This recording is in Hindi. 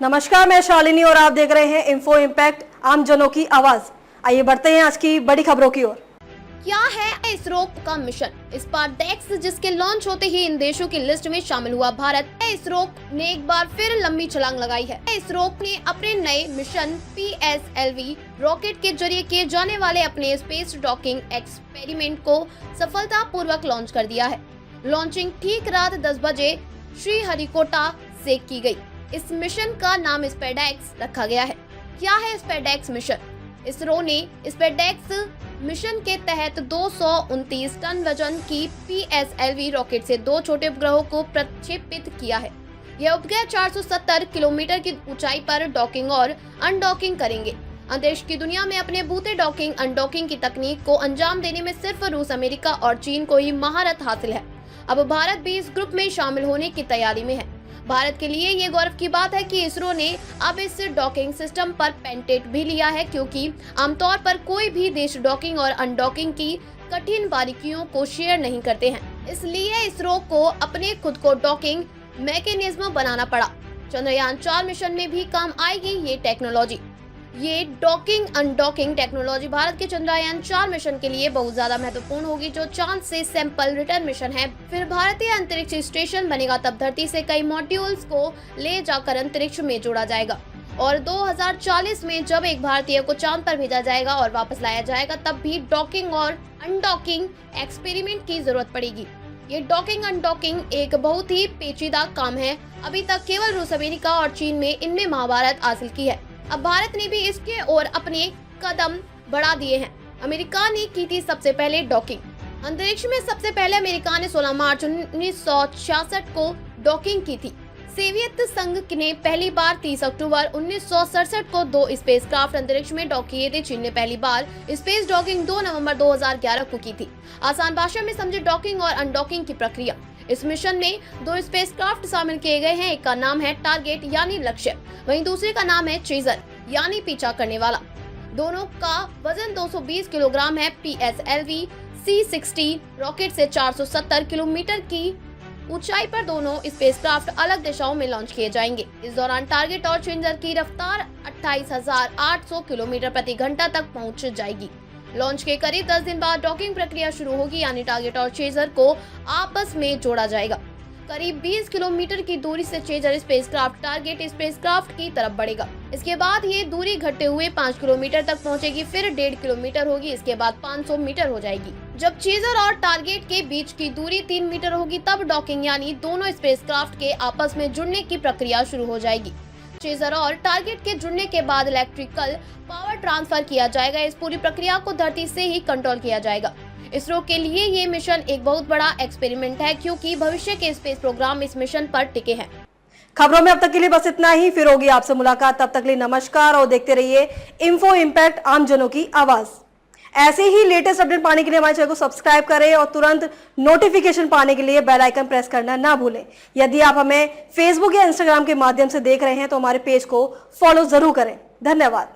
नमस्कार, मैं शालिनी और आप देख रहे हैं इन्फो इम्पैक्ट, आम जनों की आवाज। आइए बढ़ते हैं आज की बड़ी खबरों की ओर। क्या है इसरो का मिशन स्पार्डेक्स, जिसके लॉन्च होते ही इन देशों की लिस्ट में शामिल हुआ भारत। इसरो ने एक बार फिर लंबी छलांग लगाई है। इसरो ने अपने नए मिशन PSLV रॉकेट के जरिए किए जाने वाले अपने स्पेस डॉकिंग एक्सपेरिमेंट को सफलतापूर्वक लॉन्च कर दिया है। लॉन्चिंग ठीक रात 10 बजे श्रीहरिकोटा से की गई। इस मिशन का नाम स्पेडेक्स रखा गया है। क्या है स्पेडेक्स मिशन? इसरो ने स्पेडेक्स मिशन के तहत 229 टन वजन की PSLV रॉकेट से 2 छोटे उपग्रहों को प्रक्षेपित किया है। यह उपग्रह 470 किलोमीटर की ऊंचाई पर डॉकिंग और अनडॉकिंग करेंगे। अंतरिक्ष की दुनिया में अपने बूते डॉकिंग अनडॉकिंग की तकनीक को अंजाम देने में सिर्फ रूस, अमेरिका और चीन को ही महारत हासिल है। अब भारत भी इस ग्रुप में शामिल होने की तैयारी में है। भारत के लिए ये गौरव की बात है कि इसरो ने अब इस डॉकिंग सिस्टम पर पेटेंट भी लिया है, क्योंकि आमतौर पर कोई भी देश डॉकिंग और अनडॉकिंग की कठिन बारीकियों को शेयर नहीं करते हैं। इसलिए इसरो को अपने खुद को डॉकिंग मैकेनिज्म बनाना पड़ा। चंद्रयान 4 मिशन में भी काम आएगी ये टेक्नोलॉजी। ये डॉकिंग अनडॉकिंग टेक्नोलॉजी भारत के चंद्रयान 4 मिशन के लिए बहुत ज्यादा महत्वपूर्ण होगी, जो चांद से सैंपल रिटर्न मिशन है। फिर भारतीय अंतरिक्ष स्टेशन बनेगा, तब धरती से कई मॉड्यूल्स को ले जाकर अंतरिक्ष में जोड़ा जाएगा और 2040 में जब एक भारतीय को चांद पर भेजा जाएगा और वापस लाया जाएगा, तब भी डॉकिंग और अनडॉकिंग एक्सपेरिमेंट की जरूरत पड़ेगी। ये डॉकिंग अनडॉकिंग एक बहुत ही पेचीदा काम है। अभी तक केवल रूस, अमेरिका और चीन में इनमें महाभारत हासिल की है। अब भारत ने भी इसके ओर अपने कदम बढ़ा दिए हैं। अमेरिका ने की थी सबसे पहले डॉकिंग। अंतरिक्ष में सबसे पहले अमेरिका ने 16 मार्च 1966 को डॉकिंग की थी। सोवियत संघ ने पहली बार 30 अक्टूबर 1967 को 2 स्पेसक्राफ्ट अंतरिक्ष में डॉक किए थे। चीन ने पहली बार स्पेस डॉकिंग 2 नवंबर 2011 को की थी। आसान भाषा में समझे डॉकिंग और अनडॉकिंग की प्रक्रिया। इस मिशन में 2 स्पेसक्राफ्ट शामिल किए गए हैं। एक का नाम है टारगेट यानी लक्ष्य, वहीं दूसरे का नाम है चेजर यानी पीछा करने वाला। दोनों का वजन 220 किलोग्राम है। PSLV C-16 रॉकेट से 470 किलोमीटर की ऊंचाई पर दोनों स्पेसक्राफ्ट अलग दिशाओं में लॉन्च किए जाएंगे। इस दौरान टारगेट और चेजर की रफ्तार 28,800 किलोमीटर प्रति घंटा तक पहुंच जाएगी। लॉन्च के करीब 10 दिन बाद डॉकिंग प्रक्रिया शुरू होगी, यानी टारगेट और चेजर को आपस में जोड़ा जाएगा। करीब 20 किलोमीटर की दूरी से चेजर स्पेसक्राफ्ट टारगेट स्पेसक्राफ्ट की तरफ बढ़ेगा। इसके बाद ये दूरी घटते हुए 5 किलोमीटर तक पहुंचेगी, फिर 1.5 किलोमीटर होगी, इसके बाद 500 मीटर हो जाएगी। जब चेजर और टारगेट के बीच की दूरी 3 मीटर होगी, तब डॉकिंग यानी दोनों स्पेसक्राफ्ट के आपस में जुड़ने की प्रक्रिया शुरू हो जाएगी। चेजर और टारगेट के जुड़ने के बाद इलेक्ट्रिकल पावर ट्रांसफर किया जाएगा। इस पूरी प्रक्रिया को धरती से ही कंट्रोल किया जाएगा। इसरो के लिए ये मिशन एक बहुत बड़ा एक्सपेरिमेंट है, क्योंकि भविष्य के स्पेस प्रोग्राम इस मिशन पर टिके हैं। खबरों में अब तक के लिए बस इतना ही। फिर होगी आपसे मुलाकात, तब तक के लिए नमस्कार और देखते रहिए इन्फो इम्पैक्ट, आम जनों की आवाज। ऐसे ही लेटेस्ट अपडेट पाने के लिए हमारे चैनल को सब्सक्राइब करें और तुरंत नोटिफिकेशन पाने के लिए बेल आइकन प्रेस करना ना भूलें। यदि आप हमें फेसबुक या इंस्टाग्राम के माध्यम से देख रहे हैं तो हमारे पेज को फॉलो जरूर करें। धन्यवाद।